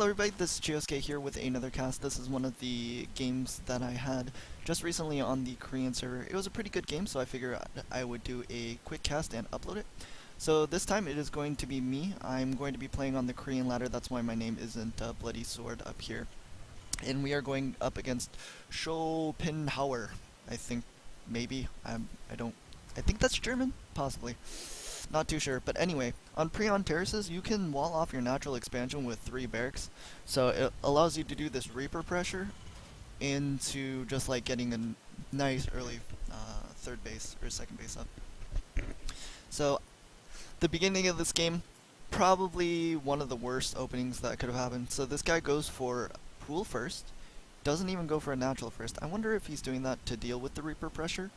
Hello everybody, this is Chiosuke here with another cast. This is one of the games that I had just recently on the Korean server. It was a pretty good game, so I figured I would do a quick cast and upload it. So this time it is going to be me. I'm going to be playing on the Korean ladder, that's why my name isn't Bloody Sword up here. And we are going up against Schopenhauer, I think, maybe. I think that's German? Possibly. Not too sure, but anyway, on Preon Terraces, you can wall off your natural expansion with 3 barracks, so it allows you to do this Reaper pressure into just like getting a nice early third base or second base up. So, the beginning of this game, probably one of the worst openings that could have happened. So this guy goes for pool first, doesn't even go for a natural first. I wonder if he's doing that to deal with the Reaper pressure.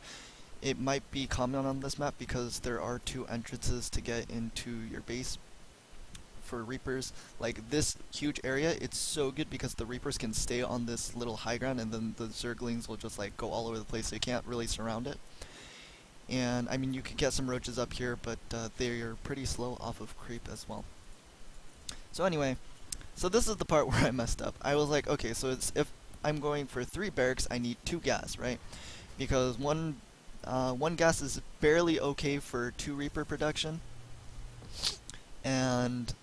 It might be common on this map because there are 2 entrances to get into your base for Reapers. Like this huge area, it's so good because the Reapers can stay on this little high ground and then the Zerglings will just like go all over the place, so you can't really surround it. And I mean, you could get some roaches up here, but they're pretty slow off of creep as well. So anyway, so this is the part where I messed up. I was like, okay, so if I'm going for 3 barracks, I need 2 gas, right? Because one gas is barely okay for 2 Reaper production, and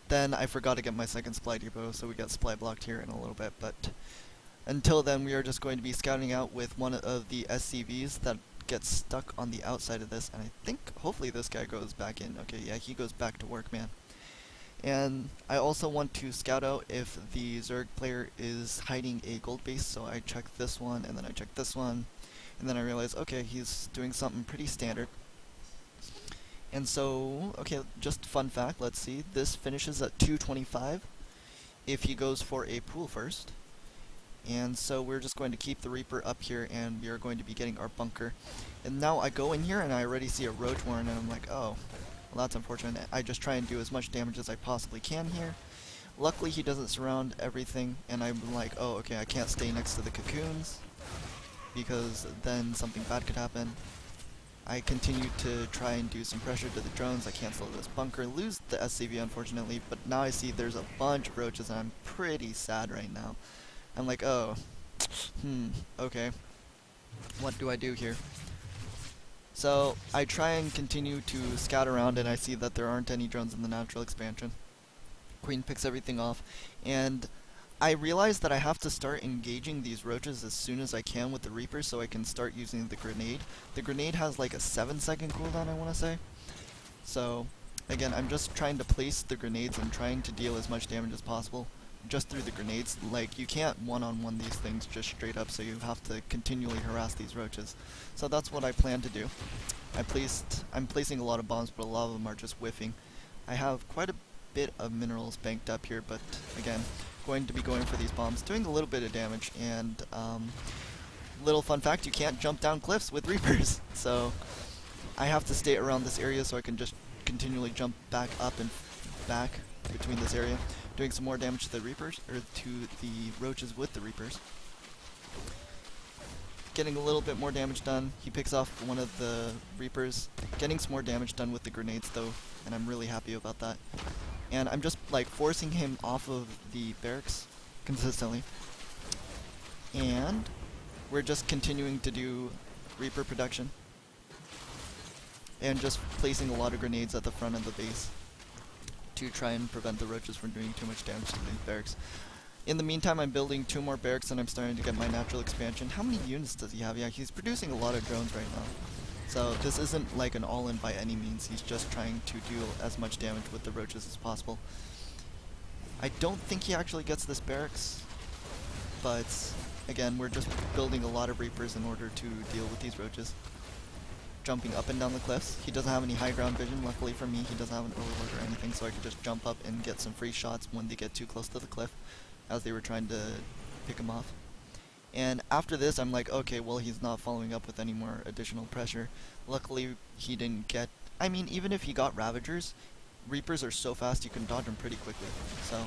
then I forgot to get my second supply depot, so we got supply blocked here in a little bit, but until then we are just going to be scouting out with one of the SCVs that gets stuck on the outside of this, and I think hopefully this guy goes back in. Okay, yeah, he goes back to work, man. And I also want to scout out if the Zerg player is hiding a gold base, so I check this one, and then I check this one, and then I realize, okay, he's doing something pretty standard. And so, okay, just fun fact, let's see, this finishes at 225 if he goes for a pool first. And so we're just going to keep the Reaper up here, and we are going to be getting our bunker. And now I go in here, and I already see a Roach Warren, and I'm like, oh, well that's unfortunate. I just try and do as much damage as I possibly can here. Luckily he doesn't surround everything, and I'm like, oh, okay, I can't stay next to the cocoons, because then something bad could happen. I continue to try and do some pressure to the drones. I cancel this bunker, lose the SCV unfortunately, but now I see there's a bunch of roaches and I'm pretty sad right now. I'm like, oh, okay, what do I do here? So I try and continue to scout around, and I see that there aren't any drones in the natural expansion. Queen picks everything off, and I realize that I have to start engaging these roaches as soon as I can with the Reapers so I can start using the grenade. The grenade has like a 7-second cooldown, I want to say. So, again, I'm just trying to place the grenades and trying to deal as much damage as possible just through the grenades. Like, you can't one-on-one these things just straight up, so you have to continually harass these roaches. So that's what I plan to do. I'm placing a lot of bombs, but a lot of them are just whiffing. I have quite a bit of minerals banked up here, but again, going to be going for these bombs, doing a little bit of damage, and little fun fact, you can't jump down cliffs with Reapers, so I have to stay around this area so I can just continually jump back up and back between this area, doing some more damage to the Reapers, or to the roaches with the Reapers. Getting a little bit more damage done. He picks off one of the Reapers, getting some more damage done with the grenades though, and I'm really happy about that. And I'm just like forcing him off of the barracks consistently. And we're just continuing to do Reaper production. And just placing a lot of grenades at the front of the base to try and prevent the roaches from doing too much damage to these barracks. In the meantime, I'm building 2 more barracks and I'm starting to get my natural expansion. How many units does he have? Yeah, he's producing a lot of drones right now. So this isn't like an all-in by any means, he's just trying to do as much damage with the roaches as possible. I don't think he actually gets this barracks, but again, we're just building a lot of Reapers in order to deal with these roaches. Jumping up and down the cliffs. He doesn't have any high ground vision, luckily for me, he doesn't have an overload or anything, so I could just jump up and get some free shots when they get too close to the cliff, as they were trying to pick him off. And after this, I'm like, okay, well, he's not following up with any more additional pressure. Luckily, he didn't get... I mean, even if he got Ravagers, Reapers are so fast you can dodge them pretty quickly. So,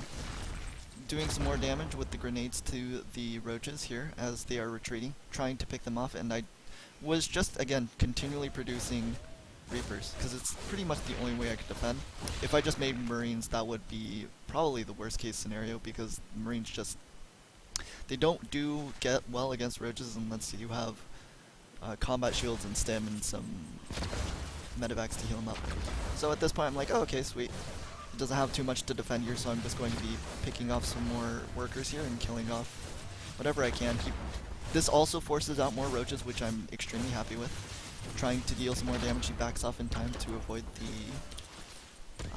doing some more damage with the grenades to the roaches here as they are retreating, trying to pick them off, and I was just, again, continually producing Reapers, because it's pretty much the only way I could defend. If I just made Marines, that would be probably the worst case scenario, because Marines just, they don't do get well against roaches unless you have combat shields and stim and some medevacs to heal them up. So at this point I'm like, oh, okay, sweet. It doesn't have too much to defend here, so I'm just going to be picking off some more workers here and killing off whatever I can. This also forces out more roaches, which I'm extremely happy with. Trying to deal some more damage, he backs off in time to avoid the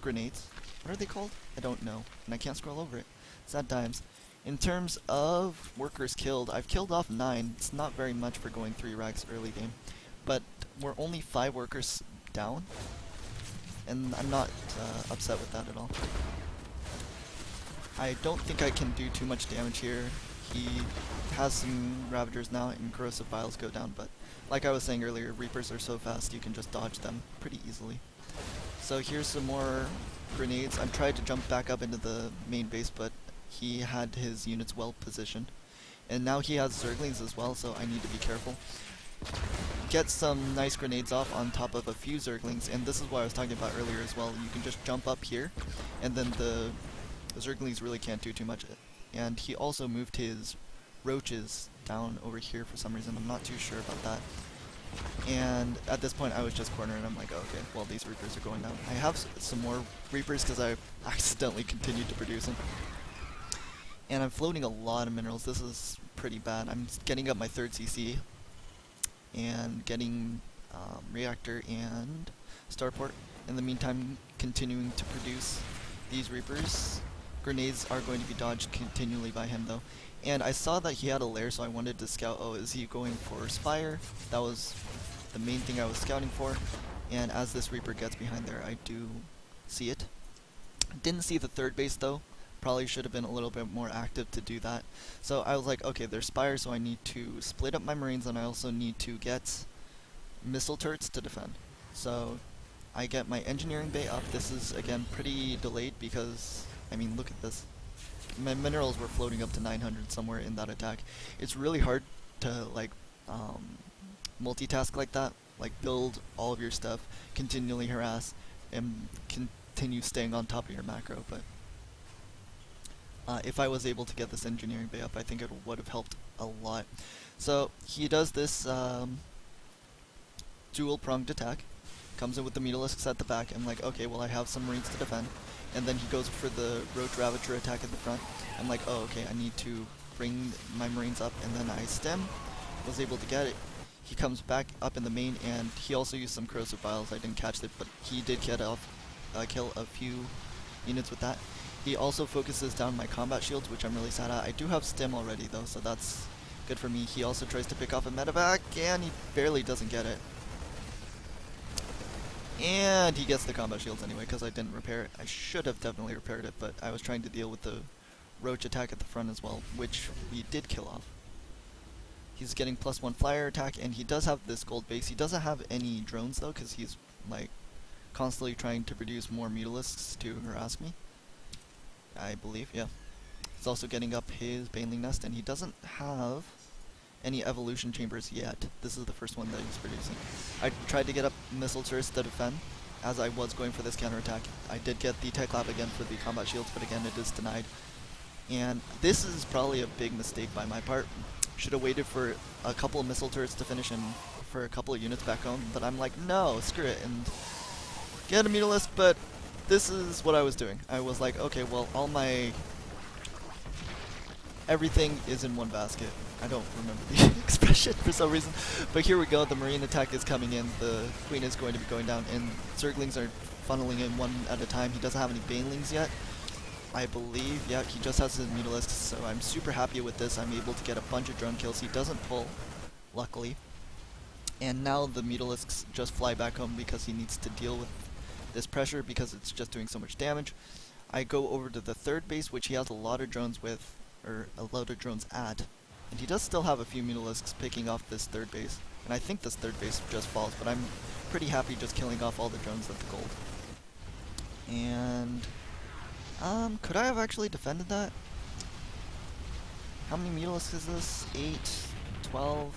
grenades. What are they called? I don't know, and I can't scroll over it. Sad times. In terms of workers killed, I've killed off 9. It's not very much for going 3 racks early game, but we're only 5 workers down, and I'm not upset with that at all. I don't think I can do too much damage here. He has some Ravagers now, and Corrosive Vials go down, but like I was saying earlier, Reapers are so fast you can just dodge them pretty easily. So here's some more grenades. I'm trying to jump back up into the main base, but he had his units well positioned. And now he has Zerglings as well, so I need to be careful. Get some nice grenades off on top of a few Zerglings, and this is what I was talking about earlier as well. You can just jump up here, and then the Zerglings really can't do too much. And he also moved his roaches down over here for some reason. I'm not too sure about that. And at this point I was just cornered, and I'm like, oh, okay, well, these Reapers are going down. I have some more Reapers because I accidentally continued to produce them. And I'm floating a lot of minerals. This is pretty bad. I'm getting up my 3rd CC and getting reactor and starport. In the meantime, continuing to produce these Reapers. Grenades are going to be dodged continually by him though. And I saw that he had a lair, so I wanted to scout, oh, is he going for Spire? That was the main thing I was scouting for. And as this Reaper gets behind there, I do see it. Didn't see the 3rd base though. Probably should have been a little bit more active to do that. So I was like, okay, there's Spire, so I need to split up my Marines, and I also need to get missile turrets to defend. So I get my engineering bay up. This is, again, pretty delayed because, I mean, look at this. My minerals were floating up to 900 somewhere in that attack. It's really hard to, like, multitask like that. Like, build all of your stuff, continually harass, and continue staying on top of your macro, but if I was able to get this engineering bay up, I think it would have helped a lot. So he does this dual-pronged attack, comes in with the mutalisks at the back. I'm like, okay, well, I have some Marines to defend. And then he goes for the Roach Ravager attack at the front. I'm like, oh, okay, I need to bring my Marines up, and then I stem, was able to get it. He comes back up in the main, and he also used some Corrosive Vials. I didn't catch it, but he did get off, kill a few units with that. He also focuses down my combat shields, which I'm really sad at. I do have stim already though, so that's good for me. He also tries to pick off a medevac, and he barely doesn't get it. And he gets the combat shields anyway, because I didn't repair it. I should have definitely repaired it, but I was trying to deal with the Roach attack at the front as well, which we did kill off. He's getting +1 flyer attack, and he does have this gold base. He doesn't have any drones though, because he's like constantly trying to produce more mutalisks to harass me, I believe, yeah. He's also getting up his Baneling Nest, and he doesn't have any evolution chambers yet. This is the first one that he's producing. I tried to get up missile turrets to defend as I was going for this counterattack. I did get the tech lab again for the combat shields, but again it is denied. And this is probably a big mistake by my part. Should have waited for a couple of missile turrets to finish and for a couple of units back home, but I'm like, no, screw it, and get a mutalisk. But this is what I was doing. I was like, okay, well, all my everything is in one basket. I don't remember the expression for some reason, but here we go. The Marine attack is coming in. The Queen is going to be going down, and Zerglings are funneling in one at a time. He doesn't have any Banelings yet, I believe. Yeah, he just has his mutalisks, so I'm super happy with this. I'm able to get a bunch of drone kills. He doesn't pull, luckily. And now the mutalisks just fly back home because he needs to deal with this pressure because it's just doing so much damage. I go over to the 3rd base, which he has a lot of drones with, or a lot of drones at. And he does still have a few mutalisks picking off this 3rd base. And I think this 3rd base just falls, but I'm pretty happy just killing off all the drones at the gold. And could I have actually defended that? How many mutalisks is this? 8, 12.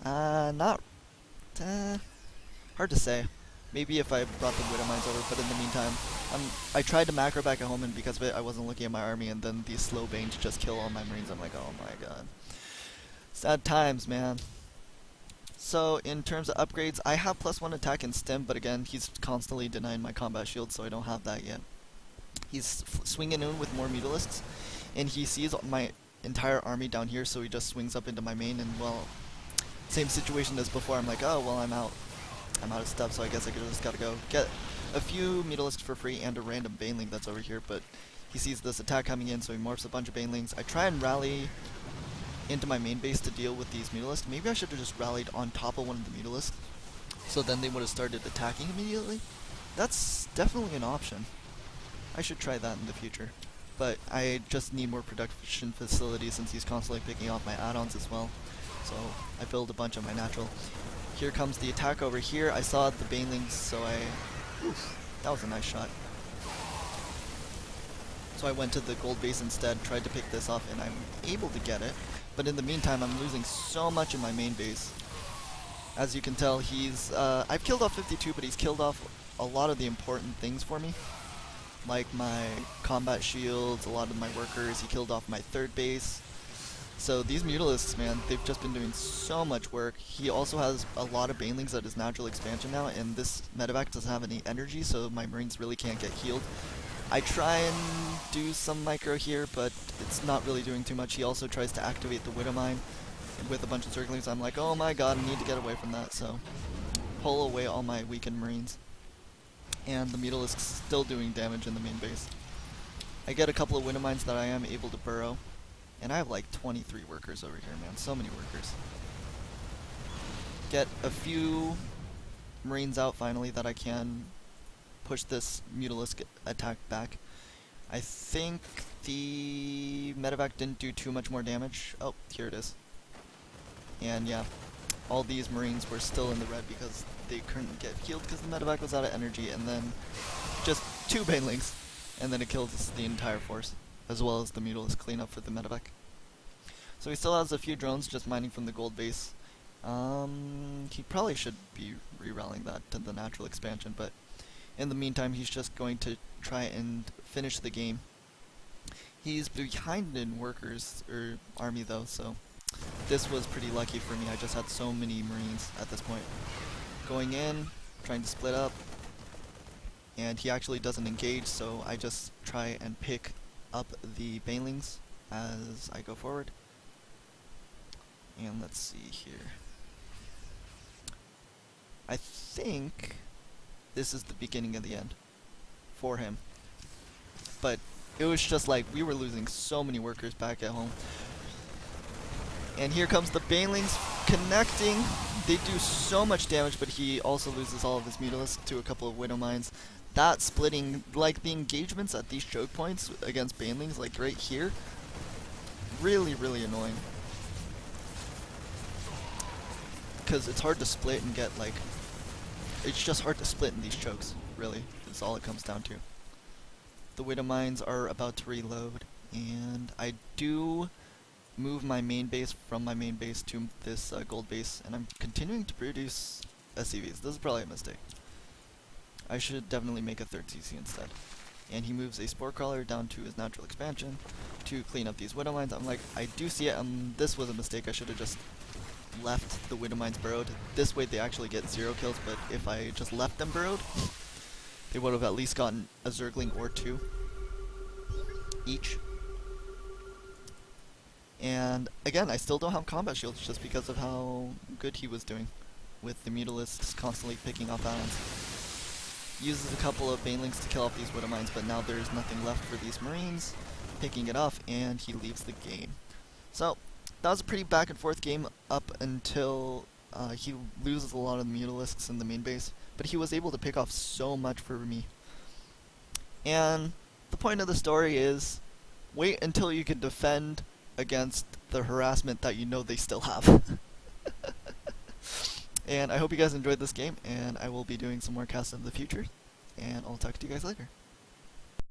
Not. Hard to say. Maybe if I brought the Widow Mines over, but in the meantime, I tried to macro back at home, and because of it, I wasn't looking at my army, and then these slow banes just kill all my marines. I'm like, oh my god. Sad times, man. So, in terms of upgrades, I have +1 attack in stim, but again, he's constantly denying my combat shield, so I don't have that yet. He's swinging in with more mutalisks, and he sees my entire army down here, so he just swings up into my main, and well, same situation as before. I'm like, oh, well, I'm out of stuff, so I guess I just gotta go get a few mutalisks for free and a random baneling that's over here, but he sees this attack coming in, so he morphs a bunch of banelings. I try and rally into my main base to deal with these mutalisks. Maybe I should have just rallied on top of one of the mutalisks, so then they would have started attacking immediately. That's definitely an option. I should try that in the future. But I just need more production facilities since he's constantly picking off my add-ons as well. So I build a bunch of my natural. Here comes the attack over here. I saw the banelings, so that was a nice shot. So I went to the gold base instead, tried to pick this off, and I'm able to get it. But in the meantime, I'm losing so much in my main base. As you can tell, I've killed off 52, but he's killed off a lot of the important things for me. Like my combat shields, a lot of my workers. He killed off my third base. So these mutalisks, man, they've just been doing so much work. He also has a lot of banelings at his natural expansion now, and this medevac doesn't have any energy, so my marines really can't get healed. I try and do some micro here, but it's not really doing too much. He also tries to activate the Widow Mine with a bunch of circlings. I'm like, oh my god, I need to get away from that, so pull away all my weakened marines. And the mutalisks still doing damage in the main base. I get a couple of Widow Mines that I am able to burrow. And I have like 23 workers over here, man. So many workers. Get a few marines out finally that I can push this mutalisk attack back. I think the medevac didn't do too much more damage. Oh, here it is. And yeah, all these marines were still in the red because they couldn't get healed because the medevac was out of energy, and then just 2 banelings, and then it kills the entire force, as well as the mutalisk cleanup for the medevac. So he still has a few drones just mining from the gold base. He probably should be re-rallying that to the natural expansion, but in the meantime he's just going to try and finish the game. He's behind in workers, or army though, so this was pretty lucky for me. I just had so many marines at this point. Going in, trying to split up, and he actually doesn't engage, so I just try and pick up the banelings as I go forward. And let's see here. I think this is the beginning of the end for him. But it was just like we were losing so many workers back at home. And here comes the banelings connecting. They do so much damage, but he also loses all of his mutalisks to a couple of Widow Mines. That splitting, like the engagements at these choke points against banelings, like right here, really, really annoying. Because it's hard to split and get like, it's just hard to split in these chokes, really, is all it comes down to. The Widow Mines are about to reload, and I do move my main base from my main base to this gold base, and I'm continuing to produce SCVs. This is probably a mistake. I should definitely make a third CC instead. And he moves a Spore Crawler down to his natural expansion to clean up these Widow Mines. I'm like, I do see it, this was a mistake. I should have just left the Widow Mines burrowed. This way they actually get 0 kills, but if I just left them burrowed, they would have at least gotten a Zergling or 2 each. And again, I still don't have combat shields just because of how good he was doing with the mutalisks constantly picking off add-ons. Uses a couple of banelings to kill off these Widow Mines, but now there's nothing left for these marines, picking it off, and he leaves the game. So that was a pretty back and forth game up until he loses a lot of the mutalisks in the main base, but he was able to pick off so much for me. And the point of the story is, wait until you can defend against the harassment that you know they still have. And I hope you guys enjoyed this game, and I will be doing some more casts in the future, and I'll talk to you guys later.